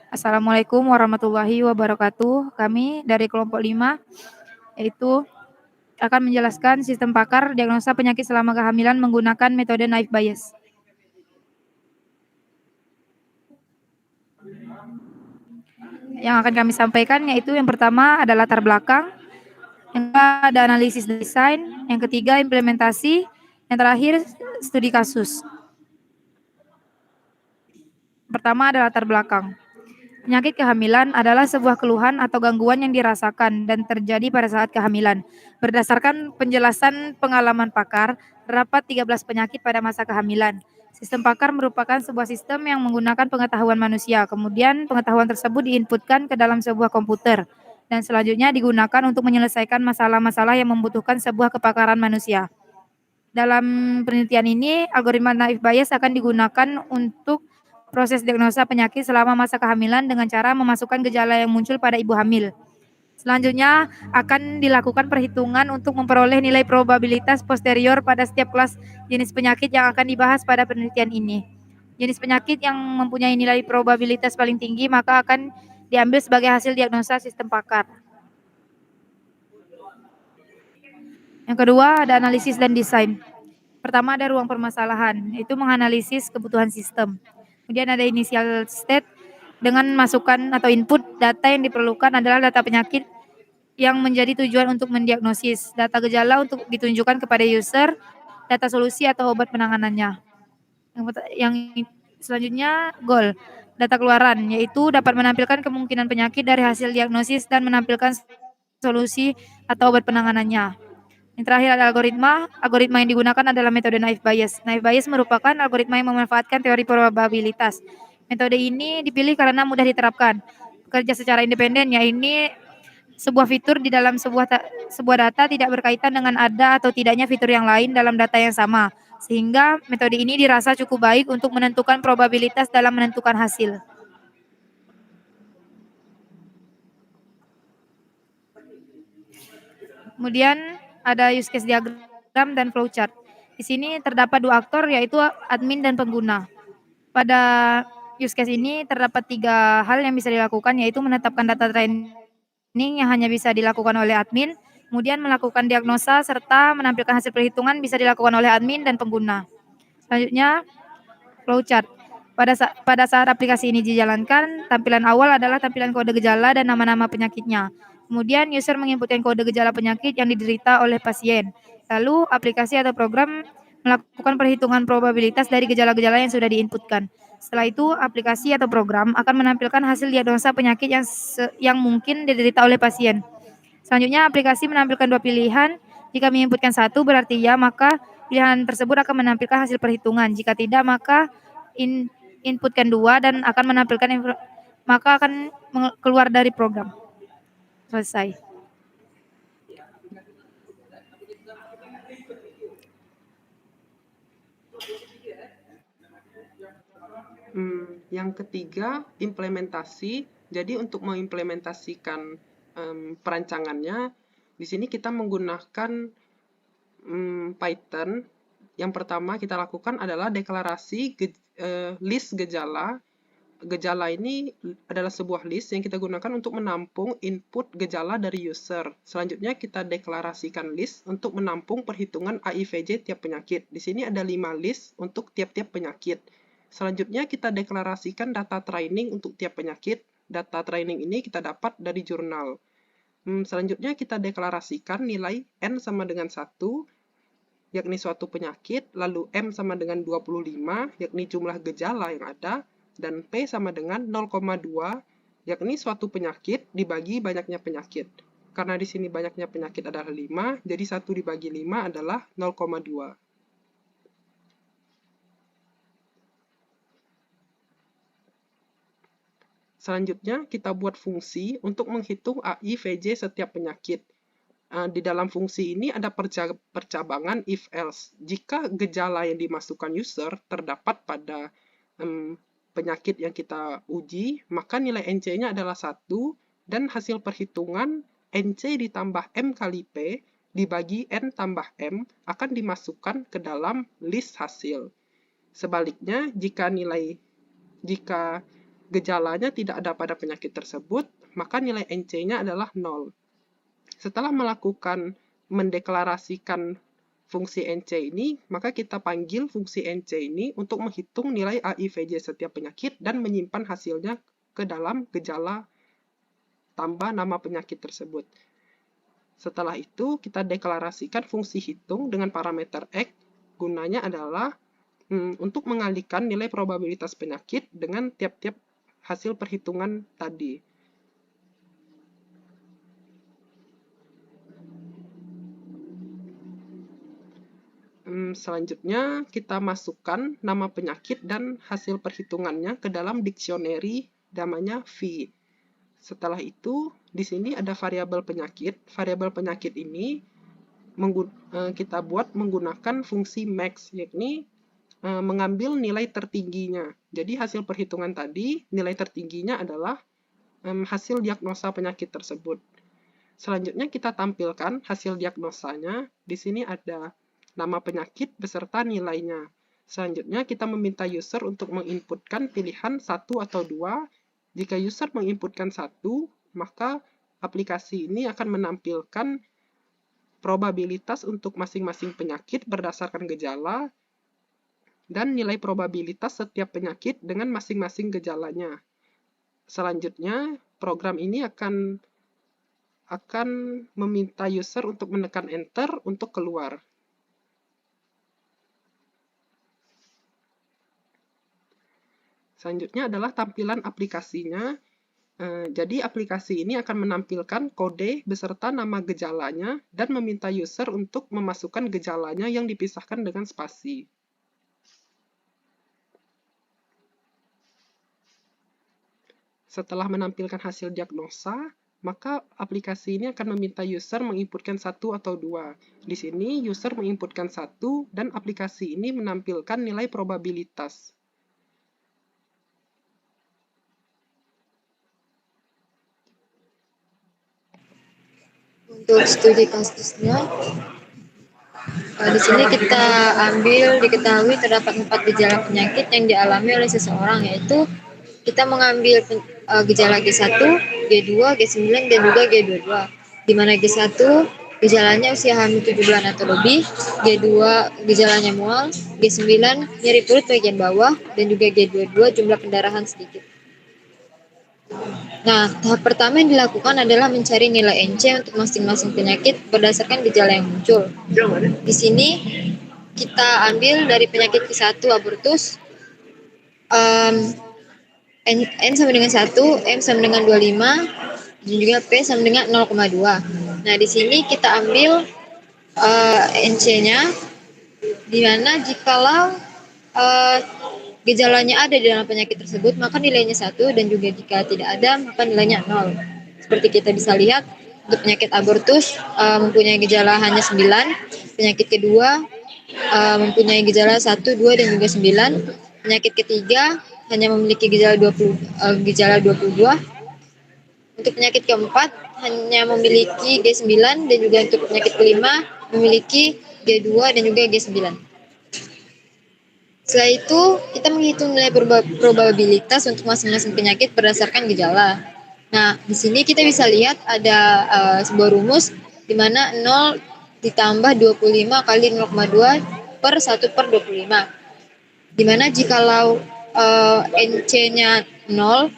Assalamualaikum warahmatullahi wabarakatuh. Kami dari kelompok 5 yaitu akan menjelaskan sistem pakar diagnosa penyakit selama kehamilan menggunakan metode naive Bayes. Yang akan kami sampaikan yaitu yang pertama ada latar belakang, yang kedua ada analisis desain, yang ketiga implementasi, yang terakhir studi kasus. Pertama ada latar belakang. Penyakit kehamilan adalah sebuah keluhan atau gangguan yang dirasakan dan terjadi pada saat kehamilan. Berdasarkan penjelasan pengalaman pakar, terdapat 13 penyakit pada masa kehamilan. Sistem pakar merupakan sebuah sistem yang menggunakan pengetahuan manusia. Kemudian pengetahuan tersebut diinputkan ke dalam sebuah komputer dan selanjutnya digunakan untuk menyelesaikan masalah-masalah yang membutuhkan sebuah kepakaran manusia. Dalam penelitian ini, algoritma naive Bayes akan digunakan untuk proses diagnosa penyakit selama masa kehamilan dengan cara memasukkan gejala yang muncul pada ibu hamil. Selanjutnya akan dilakukan perhitungan untuk memperoleh nilai probabilitas posterior pada setiap kelas jenis penyakit yang akan dibahas pada penelitian ini. Jenis penyakit yang mempunyai nilai probabilitas paling tinggi maka akan diambil sebagai hasil diagnosa sistem pakar. Yang kedua ada analisis dan desain. Pertama ada ruang permasalahan, itu menganalisis kebutuhan sistem. Kemudian ada initial state dengan masukan atau input data yang diperlukan adalah data penyakit yang menjadi tujuan untuk mendiagnosis, data gejala untuk ditunjukkan kepada user, data solusi atau obat penanganannya. Yang selanjutnya goal, data keluaran, yaitu dapat menampilkan kemungkinan penyakit dari hasil diagnosis dan menampilkan solusi atau obat penanganannya. Yang terakhir ada algoritma yang digunakan adalah metode naive Bayes. Naive Bayes merupakan algoritma yang memanfaatkan teori probabilitas. Metode ini dipilih karena mudah diterapkan, bekerja secara independen, ya ini sebuah fitur di dalam sebuah data tidak berkaitan dengan ada atau tidaknya fitur yang lain dalam data yang sama, sehingga metode ini dirasa cukup baik untuk menentukan probabilitas dalam menentukan hasil. Kemudian ada use case diagram dan flowchart. Di sini terdapat dua aktor yaitu admin dan pengguna. Pada use case ini terdapat 3 hal yang bisa dilakukan yaitu menetapkan data training yang hanya bisa dilakukan oleh admin, kemudian melakukan diagnosa serta menampilkan hasil perhitungan bisa dilakukan oleh admin dan pengguna. Selanjutnya flowchart. Pada saat aplikasi ini dijalankan, tampilan awal adalah tampilan kode gejala dan nama-nama penyakitnya. Kemudian user menginputkan kode gejala penyakit yang diderita oleh pasien. Lalu aplikasi atau program melakukan perhitungan probabilitas dari gejala-gejala yang sudah diinputkan. Setelah itu, aplikasi atau program akan menampilkan hasil diagnosa penyakit yang mungkin diderita oleh pasien. Selanjutnya, aplikasi menampilkan 2 pilihan. Jika menginputkan 1 berarti ya, maka pilihan tersebut akan menampilkan hasil perhitungan. Jika tidak, maka inputkan 2 dan akan menampilkan maka akan keluar dari program. Selesai. Yang ketiga, implementasi. Jadi untuk mengimplementasikan perancangannya, di sini kita menggunakan Python. Yang pertama kita lakukan adalah deklarasi list gejala. Gejala ini adalah sebuah list yang kita gunakan untuk menampung input gejala dari user. Selanjutnya kita deklarasikan list untuk menampung perhitungan AIVJ tiap penyakit. Di sini ada 5 list untuk tiap-tiap penyakit. Selanjutnya kita deklarasikan data training untuk tiap penyakit. Data training ini kita dapat dari jurnal. Selanjutnya kita deklarasikan nilai N sama dengan 1, yakni suatu penyakit, lalu M sama dengan 25, yakni jumlah gejala yang ada, dan P sama dengan 0,2, yakni suatu penyakit dibagi banyaknya penyakit. Karena di sini banyaknya penyakit adalah 5, jadi 1 dibagi 5 adalah 0,2. Selanjutnya, kita buat fungsi untuk menghitung AIVJ setiap penyakit. Di dalam fungsi ini ada percabangan if-else. Jika gejala yang dimasukkan user terdapat pada penyakit yang kita uji, maka nilai NC-nya adalah 1, dan hasil perhitungan NC ditambah M kali P dibagi N tambah M akan dimasukkan ke dalam list hasil. Sebaliknya, jika gejalanya tidak ada pada penyakit tersebut, maka nilai NC-nya adalah 0. Setelah mendeklarasikan fungsi NC ini, maka kita panggil fungsi NC ini untuk menghitung nilai AIVJ setiap penyakit dan menyimpan hasilnya ke dalam gejala tambah nama penyakit tersebut. Setelah itu, kita deklarasikan fungsi hitung dengan parameter X. Gunanya adalah untuk mengalihkan nilai probabilitas penyakit dengan tiap-tiap hasil perhitungan tadi. Selanjutnya, kita masukkan nama penyakit dan hasil perhitungannya ke dalam dictionary namanya V. Setelah itu, di sini ada variabel penyakit. Variabel penyakit ini kita buat menggunakan fungsi max, yakni mengambil nilai tertingginya. Jadi hasil perhitungan tadi, nilai tertingginya adalah hasil diagnosa penyakit tersebut. Selanjutnya kita tampilkan hasil diagnosanya. Di sini ada nama penyakit beserta nilainya. Selanjutnya kita meminta user untuk menginputkan pilihan 1 atau 2. Jika user menginputkan 1, maka aplikasi ini akan menampilkan probabilitas untuk masing-masing penyakit berdasarkan gejala dan nilai probabilitas setiap penyakit dengan masing-masing gejalanya. Selanjutnya, program ini akan meminta user untuk menekan enter untuk keluar. Selanjutnya adalah tampilan aplikasinya. Jadi aplikasi ini akan menampilkan kode beserta nama gejalanya dan meminta user untuk memasukkan gejalanya yang dipisahkan dengan spasi. Setelah menampilkan hasil diagnosa, maka aplikasi ini akan meminta user menginputkan 1 atau 2. Di sini user menginputkan 1 dan aplikasi ini menampilkan nilai probabilitas. Untuk studi kasusnya, di sini kita ambil diketahui terdapat 4 gejala penyakit yang dialami oleh seseorang, yaitu kita mengambil gejala G1, G2, G9, dan juga G22. Di mana G1 gejalanya usia hamil 7 bulan atau lebih, G2 gejalanya mual, G9 nyeri perut bagian bawah, dan juga G22 jumlah pendarahan sedikit. Nah, tahap pertama yang dilakukan adalah mencari nilai NC untuk masing-masing penyakit berdasarkan gejala yang muncul. Di sini kita ambil dari penyakit Q1 abortus, N sama dengan 1, M sama dengan 25, dan juga P sama dengan 0,2. Nah, di sini kita ambil NC-nya, di mana jikalau gejalanya ada di dalam penyakit tersebut, maka nilainya 1, dan juga jika tidak ada, maka nilainya 0. Seperti kita bisa lihat, untuk penyakit abortus mempunyai gejala hanya 9, penyakit kedua mempunyai gejala 1, 2, dan juga 9, penyakit ketiga hanya memiliki gejala 22, untuk penyakit keempat hanya memiliki G9, dan juga untuk penyakit kelima memiliki G2 dan juga G9. Setelah itu, kita menghitung nilai probabilitas untuk masing-masing penyakit berdasarkan gejala. Nah, di sini kita bisa lihat ada sebuah rumus di mana 0 ditambah 25 kali 0,2 per 1 per 25. Di mana jikalau NC-nya 0,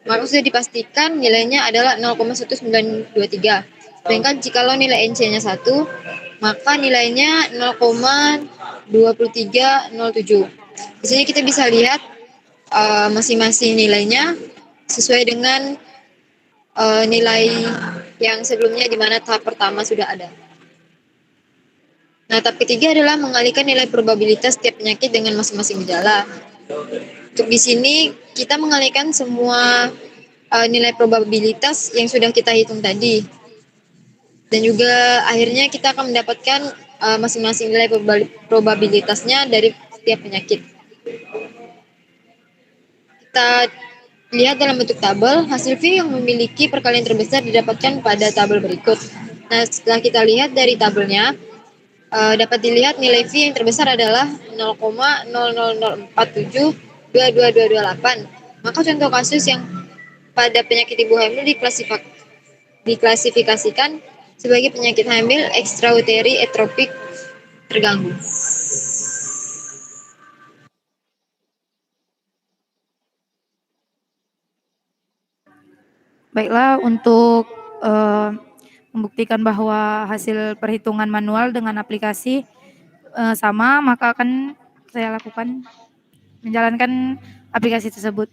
maka sudah dipastikan nilainya adalah 0,1923. Sedangkan jikalau nilai NC-nya 1, maka nilainya 0,2307. Di sini kita bisa lihat masing-masing nilainya sesuai dengan nilai yang sebelumnya di mana tahap pertama sudah ada. Nah, tahap ketiga adalah mengalihkan nilai probabilitas setiap penyakit dengan masing-masing gejala. Untuk di sini kita mengalihkan semua nilai probabilitas yang sudah kita hitung tadi. Dan juga akhirnya kita akan mendapatkan masing-masing nilai probabilitasnya dari setiap penyakit. Kita lihat dalam bentuk tabel, hasil V yang memiliki perkalian terbesar didapatkan pada tabel berikut. Nah, setelah kita lihat dari tabelnya, dapat dilihat nilai V yang terbesar adalah 0,000472228. Maka contoh kasus yang pada penyakit ibu hamil diklasifikasikan sebagai penyakit hamil extrauteri etropik terganggu. Baiklah, untuk membuktikan bahwa hasil perhitungan manual dengan aplikasi sama, maka akan saya lakukan menjalankan aplikasi tersebut.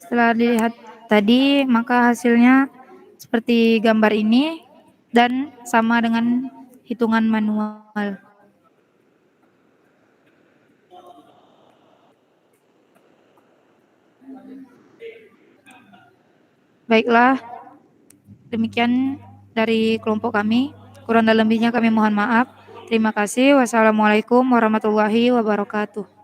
Setelah dilihat tadi, maka hasilnya seperti gambar ini dan sama dengan hitungan manual. Baiklah, demikian dari kelompok kami. Kurang dan lebihnya kami mohon maaf. Terima kasih. Wassalamualaikum warahmatullahi wabarakatuh.